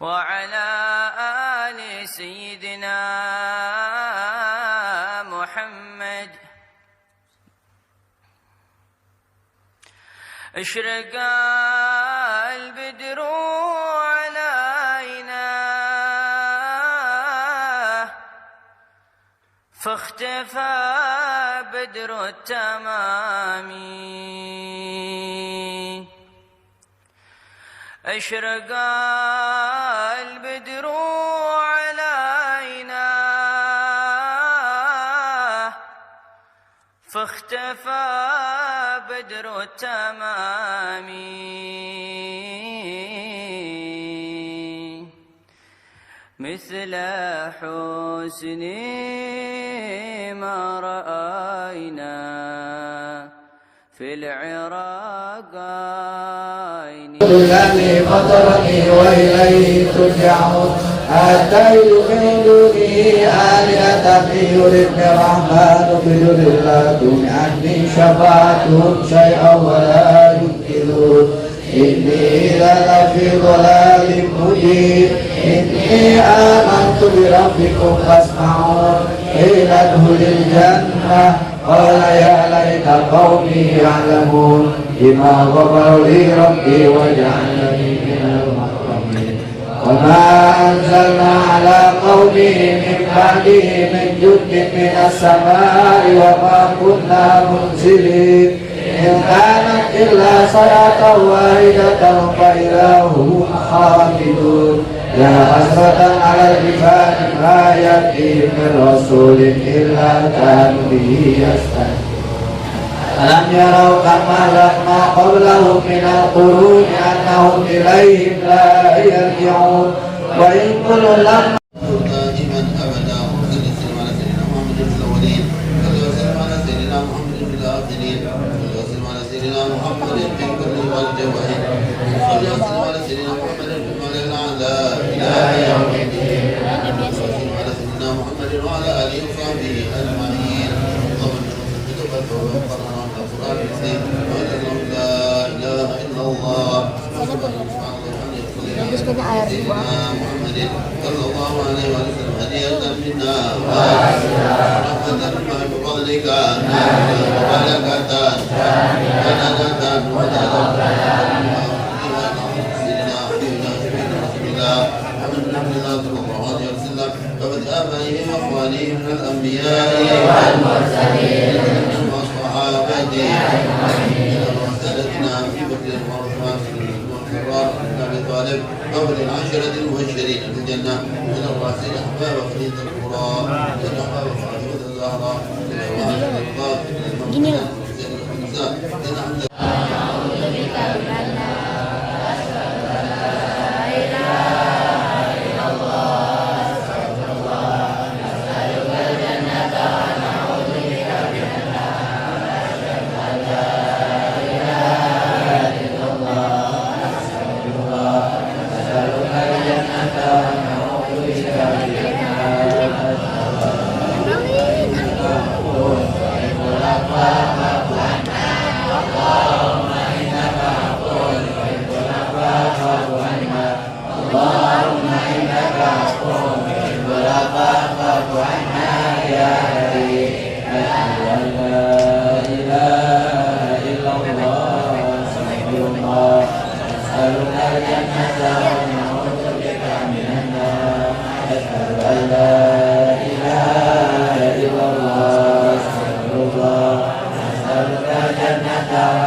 وعلى آل سيدنا محمد. اشرق البدر علينا فاختفى بدر التمام. اشرق البدر علينا فاختفى بدر التمام. مثل حسن ما رأينا في العراقين. الذي فطرني وإليه ترجعون أتيت من دونه آلهة يردن الرحمن بدون لا تغن عني شفاعتهم شيئا ولا ينقذون. إني إذا لفي ضلال مبين. إني آمنت بربكم فاسمعون. قيل ادخل الجنة قال يا ليت قومي يعلمون بما غفر لي ربي وجعلني من المكرمين. وما أنزلنا على قومه من بعده من جند من السماء وما كنا منزلين. إن كانت إلا صيحة واحدة فإذا هم خامدون. يا حسرة على العباد ما يأتيهم من رسول إلا كانوا به يستهزئون. ألم يروا كما أهلكنا قبلهم من القرون أنهم إليهم لا يرجعون. وإن كل لما دائما أبدا وصل وسلم على سيدنا محمد في الأولين وسلم على سيدنا محمد في الآخرين وسلم على سيدنا محمد في الكل والجوهر وسلم على سيدنا محمد في المال الأعلى إلى يوم الدين وسلم على سيدنا محمد وعلى آله وصحبه أجمعين. اللهم صل وسلم على القرآن الكريم ولا إله إلا الله سيدنا محمد صلى الله عليه وسلم هدية منا ورحمة بفضلك وبركة وندة سيدنا حبيبنا شفيعنا رسول الله محمد بن عبد الله صلى الله عليه وسلم ومن آبائه وأخوانه من الأنبياء والمرسلين والصحابة وسادتنا في بكر المرحوم أبي طالب قبل العشرة المبشرين بالجنة من الراسين أحباب خليل القرى من أحباب فاطمة الزهراء من أرواح الأطفال من المؤمنين من النساء من أحمد. الجنة